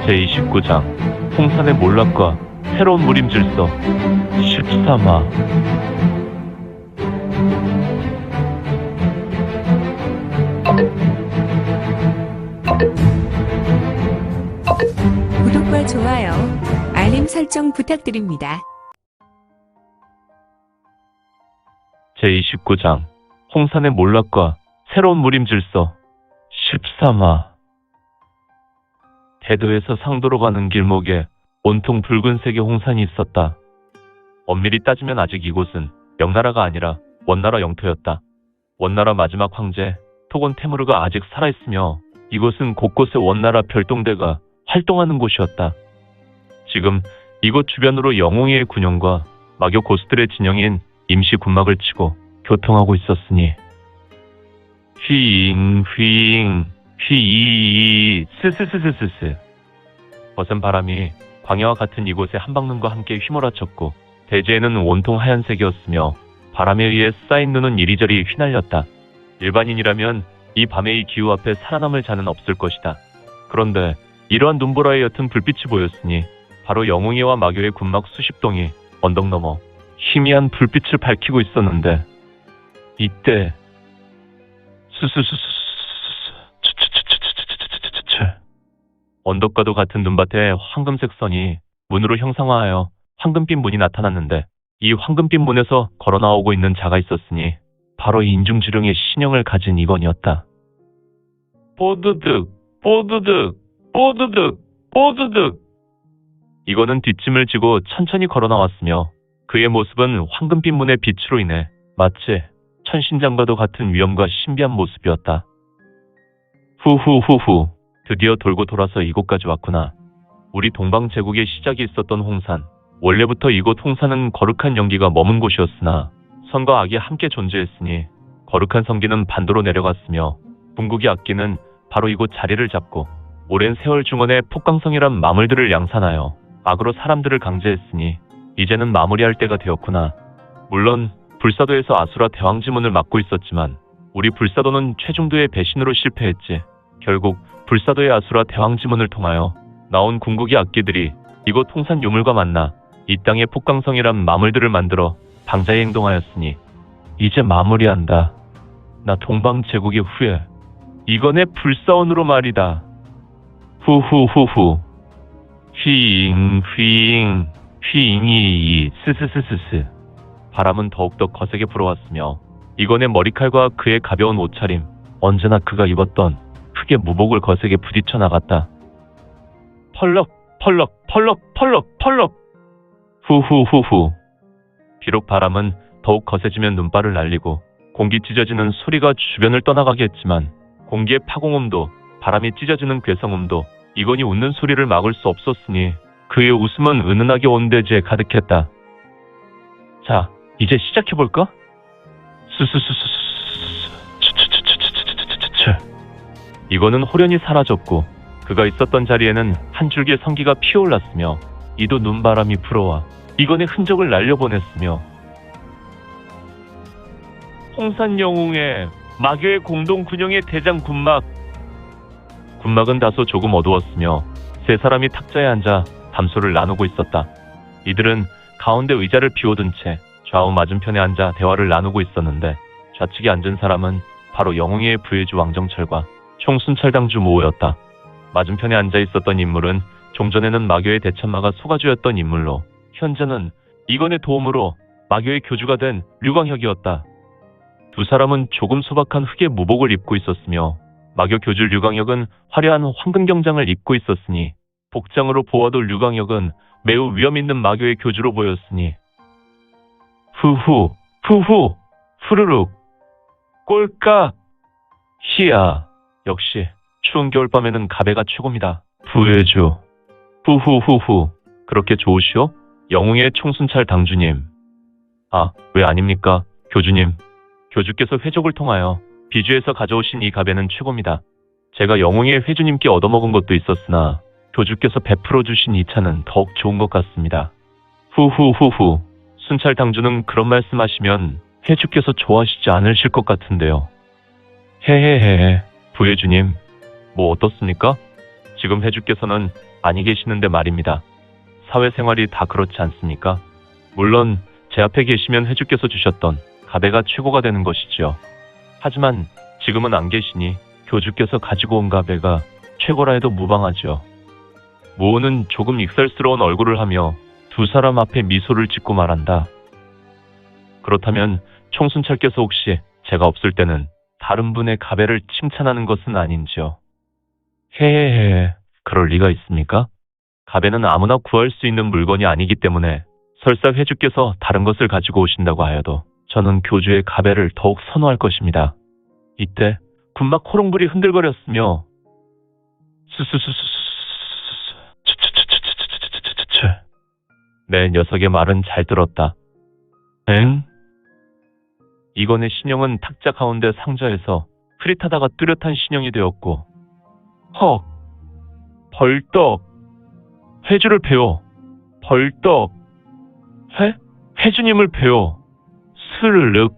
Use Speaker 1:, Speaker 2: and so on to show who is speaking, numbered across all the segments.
Speaker 1: 제29장 홍산의 몰락과 새로운 무림질서 13화.
Speaker 2: 구독과 좋아요, 알림 설정 부탁드립니다.
Speaker 1: 제29장 홍산의 몰락과 새로운 무림질서 13화. 대도에서 상도로 가는 길목에 온통 붉은색의 홍산이 있었다. 엄밀히 따지면 아직 이곳은 명나라가 아니라 원나라 영토였다. 원나라 마지막 황제 토곤 테무르가 아직 살아있으며 이곳은 곳곳에 원나라 별동대가 활동하는 곳이었다. 지금 이곳 주변으로 영웅의 군용과 마교 고수들의 진영인 임시 군막을 치고 교통하고 있었으니 휘잉 스스스스스스. 거센 바람이 광야와 같은 이곳에 한방눈과 함께 휘몰아쳤고 대지에는 온통 하얀색이었으며 바람에 의해 쌓인 눈은 이리저리 휘날렸다. 일반인이라면 이 밤의 이 기후 앞에 살아남을 자는 없을 것이다. 그런데 이러한 눈보라에 옅은 불빛이 보였으니 바로 영웅이와 마교의 군막 수십 동이 언덕 너머 희미한 불빛을 밝히고 있었는데 이때 언덕과도 같은 눈밭에 황금색 선이 문으로 형상화하여 황금빛 문이 나타났는데 이 황금빛 문에서 걸어 나오고 있는 자가 있었으니 바로 인중지령의 신형을 가진 이건이었다. 뽀드득 이거는 뒷짐을 지고 천천히 걸어 나왔으며 그의 모습은 황금빛 문의 빛으로 인해 마치 천신장과도 같은 위엄과 신비한 모습이었다. 후후후후. 드디어 돌고 돌아서 이곳까지 왔구나. 우리 동방 제국의 시작이 있었던 홍산. 원래부터 이곳 홍산은 거룩한 연기가 머문 곳이었으나 선과 악이 함께 존재했으니 거룩한 성기는 반도로 내려갔으며 궁극의 악기는 바로 이곳 자리를 잡고 오랜 세월 중원의 폭광성이란 마물들을 양산하여 악으로 사람들을 강제했으니 이제는 마무리할 때가 되었구나. 물론 불사도에서 아수라 대왕지문을 맡고 있었지만 우리 불사도는 최중도의 배신으로 실패했지. 결국 불사도의 아수라 대왕지문을 통하여 나온 궁극의 악기들이 이곳 홍산 유물과 만나 이 땅의 폭광성이란 마물들을 만들어 방자히 행동하였으니 이제 마무리한다. 나 동방 제국의 후예 이건의 불사원으로 말이다. 후후후후. 휘잉이 스스스스스. 바람은 더욱더 거세게 불어왔으며 이건의 머리칼과 그의 가벼운 옷차림, 언제나 그가 입었던 흙의 무복을 거세게 부딪혀 나갔다. 펄럭. 후후후후. 비록 바람은 더욱 거세지면 눈발을 날리고 공기 찢어지는 소리가 주변을 떠나가게 했지만 공기의 파공음도 바람이 찢어지는 괴성음도 이건이 웃는 소리를 막을 수 없었으니 그의 웃음은 은은하게 온 대지에 가득했다. 자, 이제 시작해볼까? 이거는 호련히 사라졌고 그가 있었던 자리에는 한 줄기의 성기가 피어올랐으며 이도 눈바람이 불어와 이건의 흔적을 날려보냈으며 홍산 영웅의 마교의 공동 군영의 대장 군막. 군막은 다소 조금 어두웠으며 세 사람이 탁자에 앉아 담소를 나누고 있었다. 이들은 가운데 의자를 비워둔 채 좌우 맞은편에 앉아 대화를 나누고 있었는데 좌측에 앉은 사람은 바로 영웅의 부해주 왕정철과 총순찰 당주 모호였다. 맞은편에 앉아 있었던 인물은 종전에는 마교의 대참마가 소가주였던 인물로 현재는 이건의 도움으로 마교의 교주가 된 류광혁이었다. 두 사람은 조금 소박한 흑의 무복을 입고 있었으며 마교 교주 류광혁은 화려한 황금경장을 입고 있었으니 복장으로 보아도 류광혁은 매우 위엄있는 마교의 교주로 보였으니 후후 후루룩 꼴까 희야. 역시 추운 겨울밤에는 가베가 최고입니다. 부해주. 후후후후. 그렇게 좋으시오? 영웅의 총순찰 당주님. 아, 왜 아닙니까? 교주님. 교주께서 회족을 통하여 비주에서 가져오신 이 가베는 최고입니다. 제가 영웅의 회주님께 얻어먹은 것도 있었으나 교주께서 베풀어 주신 이 차는 더욱 좋은 것 같습니다. 후후후후. 순찰 당주는 그런 말씀하시면 회주께서 좋아하시지 않으실 것 같은데요. 헤헤헤. 부회주님, 뭐 어떻습니까? 지금 회주께서는 아니 계시는데 말입니다. 사회생활이 다 그렇지 않습니까? 물론 제 앞에 계시면 회주께서 주셨던 가배가 최고가 되는 것이지요. 하지만 지금은 안 계시니 교주께서 가지고 온 가배가 최고라 해도 무방하죠. 모호는 조금 익살스러운 얼굴을 하며 두 사람 앞에 미소를 짓고 말한다. 그렇다면 총순찰께서 혹시 제가 없을 때는 다른 분의 가배를 칭찬하는 것은 아닌지요? 헤헤헤, 그럴 리가 있습니까? 가배는 아무나 구할 수 있는 물건이 아니기 때문에 설사 회주께서 다른 것을 가지고 오신다고 하여도 저는 교주의 가배를 더욱 선호할 것입니다. 이때 군막 호롱불이 흔들거렸으며 내 녀석의 말은 잘 들었다. 엥? 이건의 신형은 탁자 가운데 상자에서 흐릿하다가 뚜렷한 신형이 되었고 헉! 벌떡! 회주를 베어! 벌떡! 회주님을 베어! 스르륵!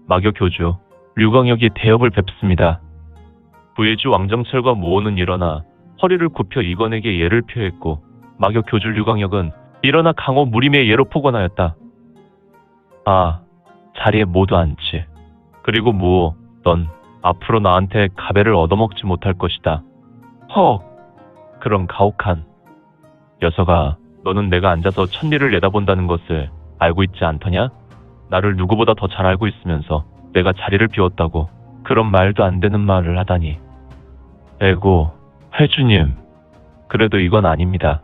Speaker 1: 마교 교주 류광혁이 대업을 뵙습니다. 부혜주 왕정철과 모호는 일어나 허리를 굽혀 이건에게 예를 표했고 마교 교주 류광혁은 일어나 강호 무림의 예로 포관하였다. 아, 자리에 모두 앉지. 그리고 무호, 넌 앞으로 나한테 가배를 얻어먹지 못할 것이다. 헉! 그런 가혹한 녀석아, 너는 내가 앉아서 천리를 내다본다는 것을 알고 있지 않더냐? 나를 누구보다 더 잘 알고 있으면서 내가 자리를 비웠다고 그런 말도 안 되는 말을 하다니. 에고, 회주님, 그래도 이건 아닙니다.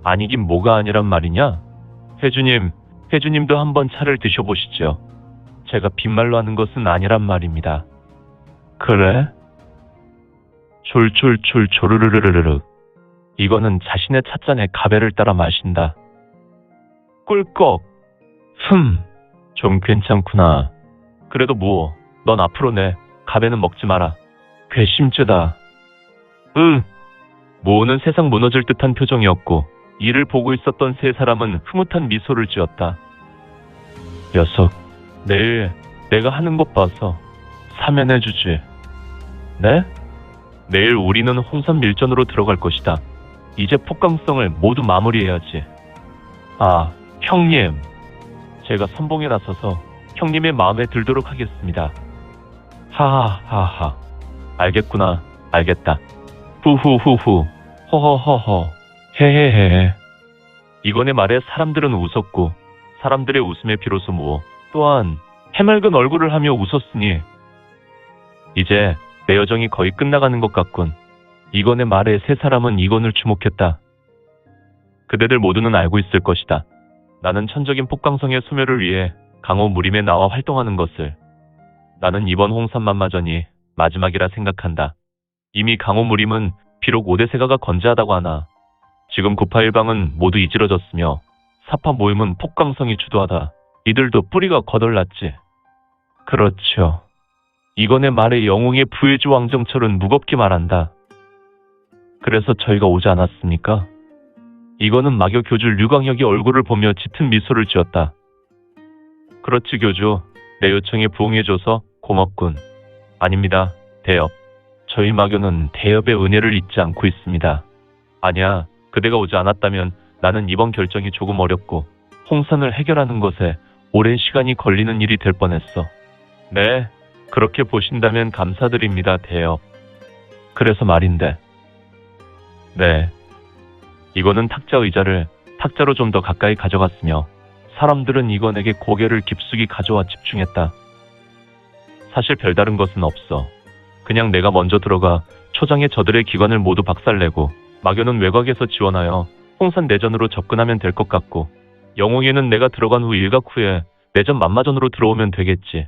Speaker 1: 아니긴 뭐가 아니란 말이냐? 회주님도 한번 차를 드셔보시죠. 제가 빈말로 하는 것은 아니란 말입니다. 그래? 졸졸졸 조르르르르르. 이거는 자신의 찻잔에 가배를 따라 마신다. 꿀꺽. 좀 괜찮구나. 그래도 뭐, 넌 앞으로 내 가배는 먹지 마라. 괘씸죄다. 모호는 세상 무너질 듯한 표정이었고 이를 보고 있었던 세 사람은 흐뭇한 미소를 지었다. 녀석, 내일 내가 하는 것 봐서 사면해주지. 네? 내일 우리는 홍산 밀전으로 들어갈 것이다. 이제 폭강성을 모두 마무리해야지. 아, 형님. 제가 선봉에 나서서 형님의 마음에 들도록 하겠습니다. 하하하하. 알겠구나. 알겠다. 후후후후. 허허허허. 헤헤헤. 이건의 말에 사람들은 웃었고 사람들의 웃음에 비로소 무호 또한 해맑은 얼굴을 하며 웃었으니 이제 내 여정이 거의 끝나가는 것 같군. 이건의 말에 세 사람은 이건을 주목했다. 그대들 모두는 알고 있을 것이다. 나는 천적인 폭강성의 소멸을 위해 강호 무림에 나와 활동하는 것을. 나는 이번 홍산만마전이 마지막이라 생각한다. 이미 강호 무림은 비록 5대 세가가 건재하다고 하나 지금 구파일방은 모두 이지러졌으며 사파 모임은 폭강성이 주도하다. 이들도 뿌리가 거덜났지. 그렇죠. 이건의 말에 영웅의 부혜주 왕정철은 무겁게 말한다. 그래서 저희가 오지 않았습니까? 이거는 마교 교주 류광혁이 얼굴을 보며 짙은 미소를 지었다. 그렇지 교주. 내 요청에 부응해줘서 고맙군. 아닙니다. 대엽. 저희 마교는 대엽의 은혜를 잊지 않고 있습니다. 아니야. 그대가 오지 않았다면 나는 이번 결정이 조금 어렵고 홍산을 해결하는 것에 오랜 시간이 걸리는 일이 될 뻔했어. 네. 그렇게 보신다면 감사드립니다. 대엽. 그래서 말인데. 네. 이거는 탁자 의자를 탁자로 좀 더 가까이 가져갔으며 사람들은 이건에게 고개를 깊숙이 가져와 집중했다. 사실 별다른 것은 없어. 그냥 내가 먼저 들어가 초장에 저들의 기관을 모두 박살내고 마교는 외곽에서 지원하여 홍산 내전으로 접근하면 될 것 같고 영웅에는 내가 들어간 후 일각 후에 내전 만마전으로 들어오면 되겠지.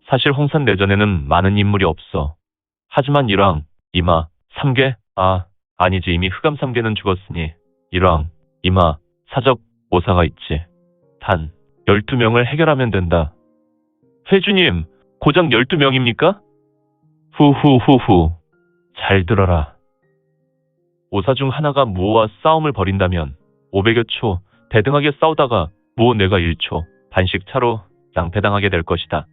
Speaker 1: 사실 홍산 내전에는 많은 인물이 없어. 하지만 일왕, 이마, 삼계, 아니지 이미 흑암 삼계는 죽었으니 일왕, 이마, 사적, 오사가 있지. 단 12명을 해결하면 된다. 회주님, 고작 12명입니까? 후후후후. 잘 들어라. 오사 중 하나가 무호와 싸움을 벌인다면 500여 초 대등하게 싸우다가 무호 내가 1초 반씩 차로 낭패당하게 될 것이다.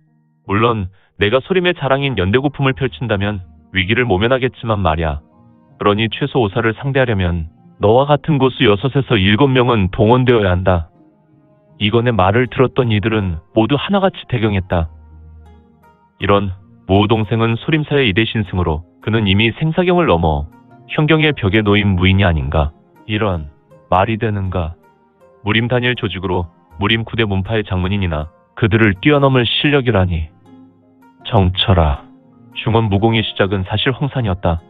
Speaker 1: 물론 내가 소림의 자랑인 연대고품을 펼친다면 위기를 모면하겠지만 말이야. 그러니 최소 오사를 상대하려면 너와 같은 고수 6에서 7명은 동원되어야 한다. 이건의 말을 들었던 이들은 모두 하나같이 대경했다. 이런 모우 동생은 소림사의 이대 신승으로 그는 이미 생사경을 넘어 현경의 벽에 놓인 무인이 아닌가. 이런 말이 되는가. 무림 단일 조직으로 무림 9대 문파의 장문인이나 그들을 뛰어넘을 실력이라니. 정철아, 중원 무공의 시작은 사실 홍산이었다.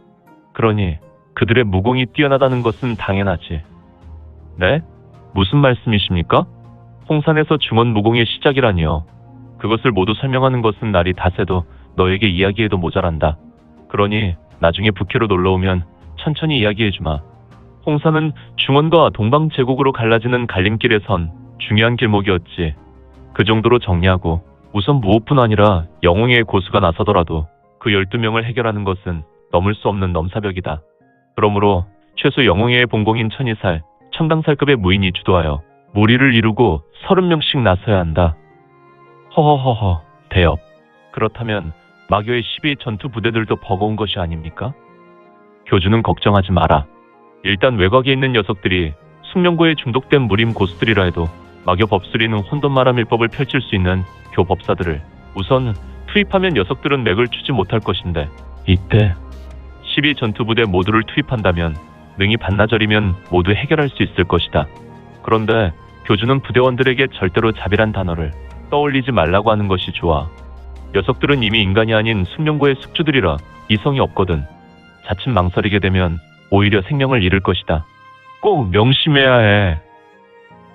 Speaker 1: 그러니 그들의 무공이 뛰어나다는 것은 당연하지. 네? 무슨 말씀이십니까? 홍산에서 중원 무공의 시작이라니요. 그것을 모두 설명하는 것은 날이 다새도 너에게 이야기해도 모자란다. 그러니 나중에 북해로 놀러오면 천천히 이야기해주마. 홍산은 중원과 동방제국으로 갈라지는 갈림길에 선 중요한 길목이었지. 그 정도로 정리하고 우선 무엇뿐 아니라 영웅의 고수가 나서더라도 그 12명을 해결하는 것은 넘을 수 없는 넘사벽이다. 그러므로 최소 영웅의 본공인 천이살, 청당살급의 무인이 주도하여 무리를 이루고 30명씩 나서야 한다. 허허허허, 대엽. 그렇다면 마교의 12 전투 부대들도 버거운 것이 아닙니까? 교주는 걱정하지 마라. 일단 외곽에 있는 녀석들이 숙련고에 중독된 무림 고수들이라 해도 마교 법수리는 혼돈마라밀법을 펼칠 수 있는 교법사들을 우선 투입하면 녀석들은 맥을 추지 못할 것인데, 이때 12 전투부대 모두를 투입한다면 능히 반나절이면 모두 해결할 수 있을 것이다. 그런데 교주는 부대원들에게 절대로 자비란 단어를 떠올리지 말라고 하는 것이 좋아. 녀석들은 이미 인간이 아닌 숙련고의 숙주들이라 이성이 없거든. 자칫 망설이게 되면 오히려 생명을 잃을 것이다. 꼭 명심해야 해.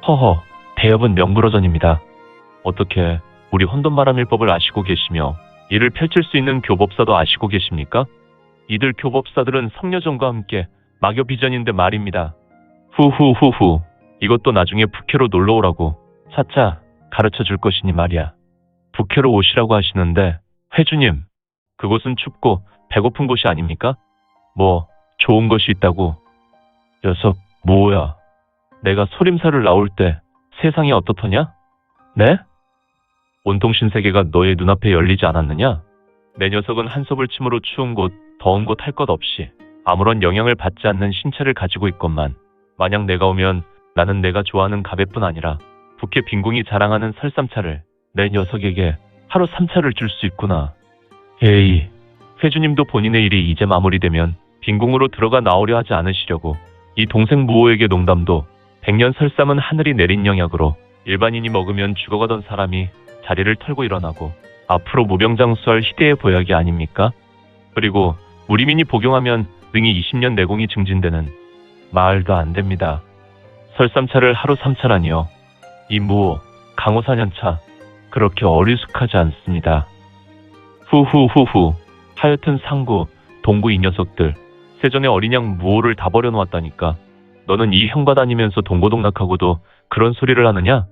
Speaker 1: 허허, 대엽은 명불허전입니다. 어떻게 우리 혼돈마라밀법을 아시고 계시며 이를 펼칠 수 있는 교법사도 아시고 계십니까? 이들 교법사들은 성녀전과 함께 마교 비전인데 말입니다. 후후후후, 이것도 나중에 북해로 놀러오라고 차차 가르쳐 줄 것이니 말이야. 북해로 오시라고 하시는데 회주님, 그곳은 춥고 배고픈 곳이 아닙니까? 뭐 좋은 것이 있다고. 녀석 뭐야? 내가 소림사를 나올 때 세상이 어떻더냐? 네? 온통 신세계가 너의 눈앞에 열리지 않았느냐? 내 녀석은 한섭을 침으로 추운 곳, 더운 곳 할 것 없이 아무런 영향을 받지 않는 신체를 가지고 있건만, 만약 내가 오면 나는 내가 좋아하는 가베뿐 아니라 북해 빈궁이 자랑하는 설삼차를 내 녀석에게 하루 3차를 줄 수 있구나. 에이, 회주님도 본인의 일이 이제 마무리되면 빈궁으로 들어가 나오려 하지 않으시려고 이 동생 무호에게 농담도 100년 설삼은 하늘이 내린 영약으로 일반인이 먹으면 죽어가던 사람이 자리를 털고 일어나고 앞으로 무병장수할 희대의 보약이 아닙니까? 그리고 무리민이 복용하면 능히 20년 내공이 증진되는. 말도 안 됩니다. 설삼차를 하루 3차라니요. 이 무호, 강호 4년차 그렇게 어리숙하지 않습니다. 후후후후. 하여튼 상구, 동구 이 녀석들 세전에 어린 양 무호를 다 버려놓았다니까. 너는 이 형과 다니면서 동고동락하고도 그런 소리를 하느냐?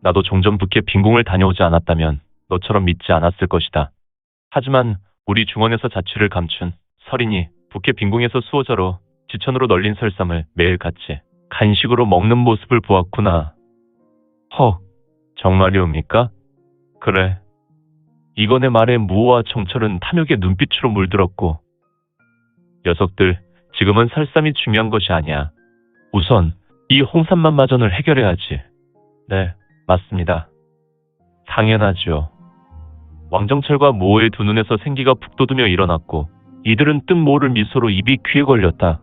Speaker 1: 나도 종전 북해 빈궁을 다녀오지 않았다면 너처럼 믿지 않았을 것이다. 하지만 우리 중원에서 자취를 감춘 설인이 북해 빈궁에서 수호자로 지천으로 널린 설삼을 매일같이 간식으로 먹는 모습을 보았구나. 헉, 정말이옵니까? 그래. 이건의 말에 무호와 정철은 탐욕의 눈빛으로 물들었고, 녀석들, 지금은 설삼이 중요한 것이 아니야. 우선 이 홍산만마전을 해결해야지. 네, 맞습니다. 당연하죠. 왕정철과 무호의 두 눈에서 생기가 북돋으며 일어났고 이들은 뜬 모를 미소로 입이 귀에 걸렸다.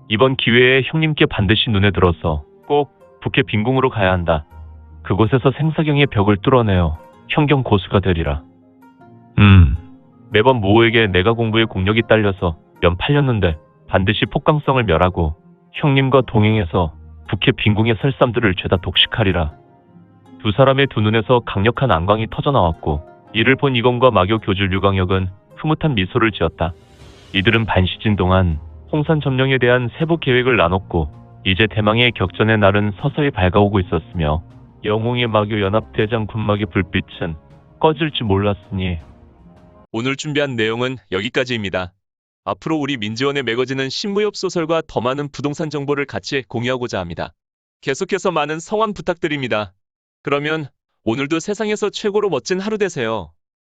Speaker 1: 이번 기회에 형님께 반드시 눈에 들어서 꼭 북해 빈궁으로 가야 한다. 그곳에서 생사경의 벽을 뚫어내어 현경 고수가 되리라. 매번 무호에게 내가 공부에 공력이 딸려서 연 팔렸는데 반드시 폭강성을 멸하고 형님과 동행해서 북해 빈궁의 설삼들을 죄다 독식하리라. 두 사람의 두 눈에서 강력한 안광이 터져나왔고 이를 본 이건과 마교 교주 류광혁은 흐뭇한 미소를 지었다. 이들은 반시진 동안 홍산 점령에 대한 세부 계획을 나눴고 이제 대망의 격전의 날은 서서히 밝아오고 있었으며 영웅의 마교 연합대장 군막의 불빛은 꺼질지 몰랐으니.
Speaker 3: 오늘 준비한 내용은 여기까지입니다. 앞으로 우리 민지원에 매거지는 신무협 소설과 더 많은 부동산 정보를 같이 공유하고자 합니다. 계속해서 많은 성원 부탁드립니다. 그러면 오늘도 세상에서 최고로 멋진 하루 되세요.